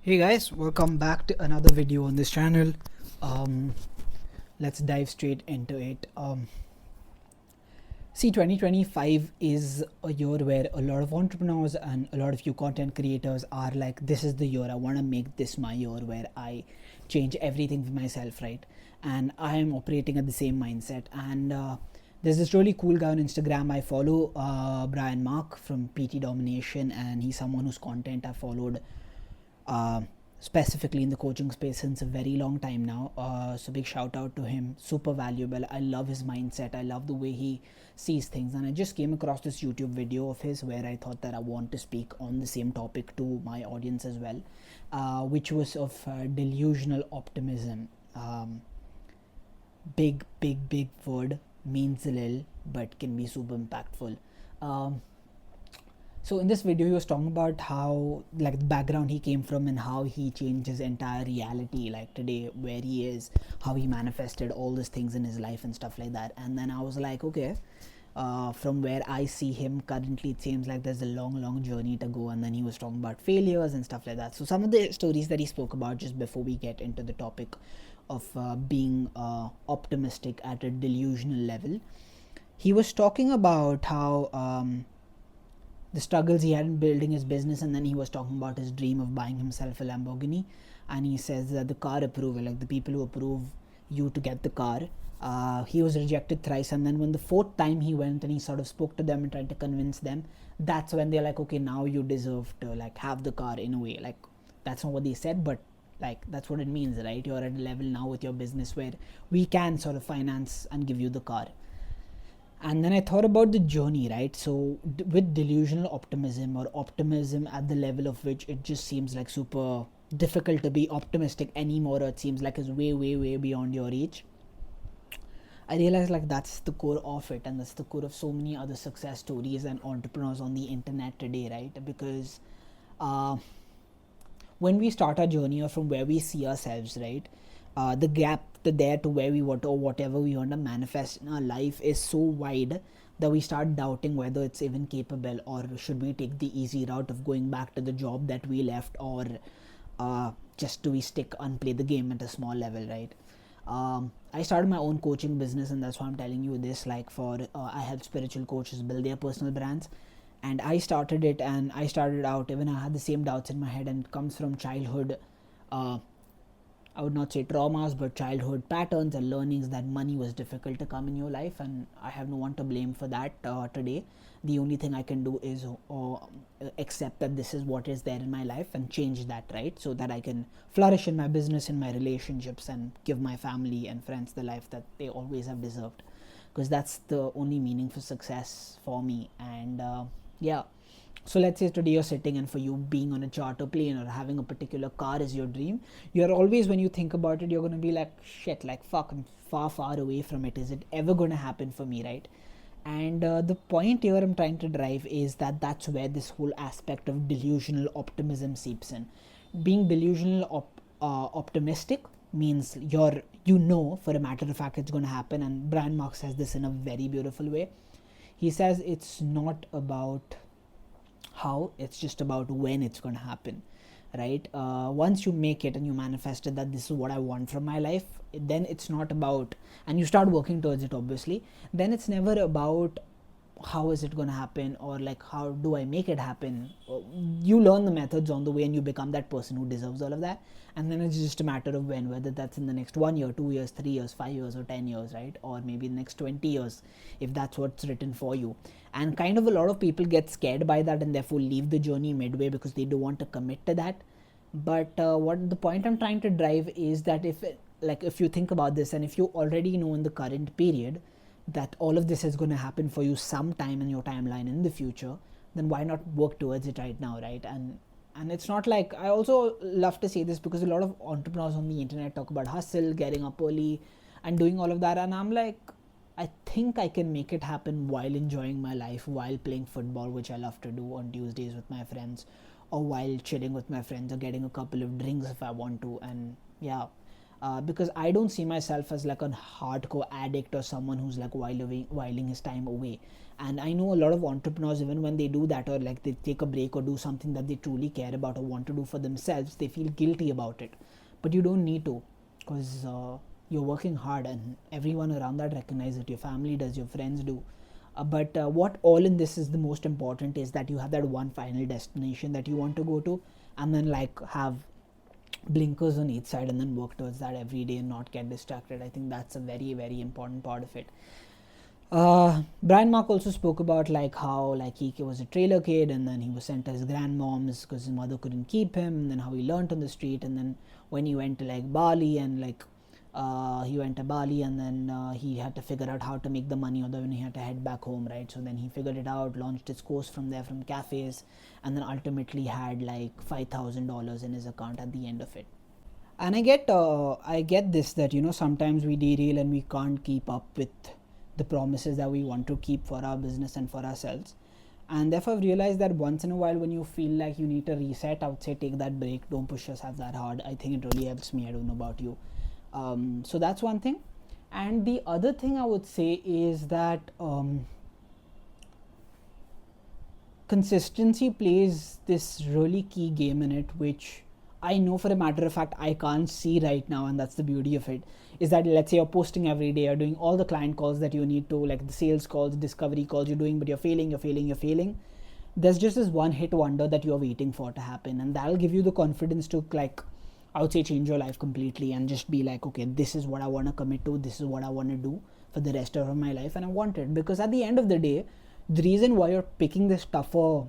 Hey guys, welcome back to another video on this channel. Um, let's dive straight into it. See, 2025 is a year where a lot of entrepreneurs and a lot of you content creators are like, this is the year I want to make this my year where I change everything for myself, right? And I am operating at the same mindset. And there's this really cool guy on Instagram I follow, Brian Mark from PT Domination, and he's someone whose content I followed uh, specifically in the coaching space since a very long time now. So big shout out to him. Super valuable. I love his mindset. I love the way he sees things. And I just came across this YouTube video of his where I thought that I want to speak on the same topic to my audience as well, which was of delusional optimism. Big word, means a little, but can be super impactful. Um, so in this video he was talking about how, like, the background he came from and how he changed his entire reality, like today where he is, how he manifested all these things in his life and stuff like that. And then I was like, okay, from where I see him currently, it seems like there's a long journey to go. And then he was talking about failures and stuff like that. So some of the stories that he spoke about, just before we get into the topic of being optimistic at a delusional level, he was talking about how the struggles he had in building his business, and then he was talking about his dream of buying himself a Lamborghini. And he says that the car approval, like the people who approve you to get the car, he was rejected thrice, and then when the fourth time he went and he sort of spoke to them and tried to convince them, that's when they're like, okay, now you deserve to like have the car. In a way, like, that's not what they said, but like that's what it means, right? You're at a level now with your business where we can sort of finance and give you the car. And then I thought about the journey, right? So with delusional optimism, or optimism at the level of which it just seems like super difficult to be optimistic anymore, or it seems like it's way beyond your reach, I realized like that's the core of it, and that's the core of so many other success stories and entrepreneurs on the internet today, right? Because uh, when we start our journey, or from where we see ourselves, right, the gap to there to where we want, or whatever we want to manifest in our life, is so wide that we start doubting whether it's even capable, or should we take the easy route of going back to the job that we left, or just do we stick and play the game at a small level, right? I started my own coaching business, and that's why I'm telling you this. Like, for I help spiritual coaches build their personal brands, and I started it, and I started out, even I had the same doubts in my head, and it comes from childhood, uh, I would not say traumas, but childhood patterns and learnings that money was difficult to come in your life, and I have no one to blame for that today. The only thing I can do is accept that this is what is there in my life and change that, right? So that I can flourish in my business, in my relationships, and give my family and friends the life that they always have deserved. Because that's the only meaning for success for me. And yeah, so let's say today you're sitting, and for you, being on a charter plane or having a particular car is your dream. You're always, when you think about it, you're going to be like, shit, like, fuck, I'm far away from it. Is it ever going to happen for me, right? And the point here I'm trying to drive is that that's where this whole aspect of delusional optimism seeps in. Being delusional optimistic means for a matter of fact, it's going to happen. And Brian Mark says this in a very beautiful way. He says it's not about how, it's just about when it's going to happen, right? Once you make it and you manifested that this is what I want from my life, then it's not about, and you start working towards it, obviously, then it's never about how is it going to happen, or like how do I make it happen. You learn the methods on the way, and you become that person who deserves all of that. And then it's just a matter of when, whether that's in the next 1 year, 2 years, 3 years, 5 years, or 10 years, right? Or maybe the next 20 years, if that's what's written for you. And kind of a lot of people get scared by that, and therefore leave the journey midway because they don't want to commit to that. But what the point I'm trying to drive is that if you think about this, and if you already know in the current period that all of this is going to happen for you sometime in your timeline in the future, then why not work towards it right now, right? And it's not like, I also love to say this because a lot of entrepreneurs on the internet talk about hustle, getting up early, and doing all of that, and I'm like, I think I can make it happen while enjoying my life, while playing football, which I love to do on Tuesdays with my friends, or while chilling with my friends, or getting a couple of drinks if I want to. And yeah, because I don't see myself as like a hardcore addict or someone who's like whiling his time away. And I know a lot of entrepreneurs, even when they do that, or like they take a break or do something that they truly care about or want to do for themselves, they feel guilty about it. But you don't need to, because you're working hard and everyone around that recognizes it. Your family does, your friends do. But what all in this is the most important is that you have that one final destination that you want to go to, and then like have blinkers on each side and then work towards that every day and not get distracted. I think that's a very, very important part of it. Brian Mark also spoke about like how like he was a trailer kid and then he was sent to his grandmom's because his mother couldn't keep him, and then how he learned on the street, and then when he went to like Bali and like he went to Bali and then he had to figure out how to make the money, although when he had to head back home, right? So then he figured it out, launched his course from there, from cafes, and then ultimately had like $5,000 in his account at the end of it. And I get this, that you know sometimes we derail and we can't keep up with the promises that we want to keep for our business and for ourselves. And therefore I've realized that once in a while when you feel like you need to reset, I would say take that break. Don't push yourself that hard. I think it really helps me. I don't know about you. So that's one thing. And the other thing I would say is that consistency plays this really key game in it, which I know for a matter of fact I can't see right now, and that's the beauty of it, is that let's say you're posting every day, you're doing all the client calls that you need to, like the sales calls, discovery calls you're doing, but you're failing. There's just this one hit wonder that you're waiting for to happen, and that'll give you the confidence to, like, I would say, change your life completely and just be like, okay, this is what I want to commit to, this is what I want to do for the rest of my life, and I want it. Because at the end of the day, the reason why you're picking this tougher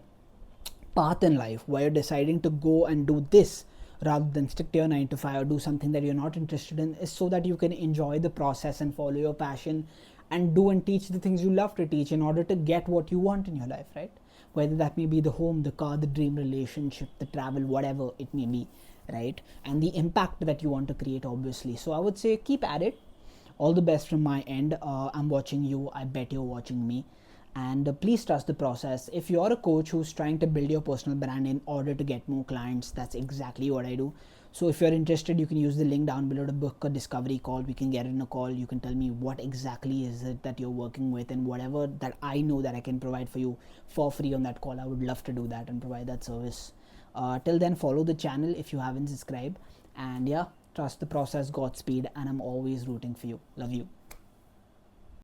path in life, why you're deciding to go and do this rather than stick to your 9 to 5 or do something that you're not interested in, is so that you can enjoy the process and follow your passion and do and teach the things you love to teach in order to get what you want in your life, right? Whether that may be the home, the car, the dream relationship, the travel, whatever it may be, right? And the impact that you want to create, obviously. So I would say keep at it. All the best from my end. I'm watching you. I bet you're watching me. And please trust the process. If you're a coach who's trying to build your personal brand in order to get more clients, that's exactly what I do. So if you're interested, you can use the link down below to book a discovery call. We can get in a call. You can tell me what exactly is it that you're working with, and whatever that I know that I can provide for you for free on that call, I would love to do that and provide that service. Till then, follow the channel if you haven't subscribed. And yeah, trust the process, Godspeed, and I'm always rooting for you. Love you.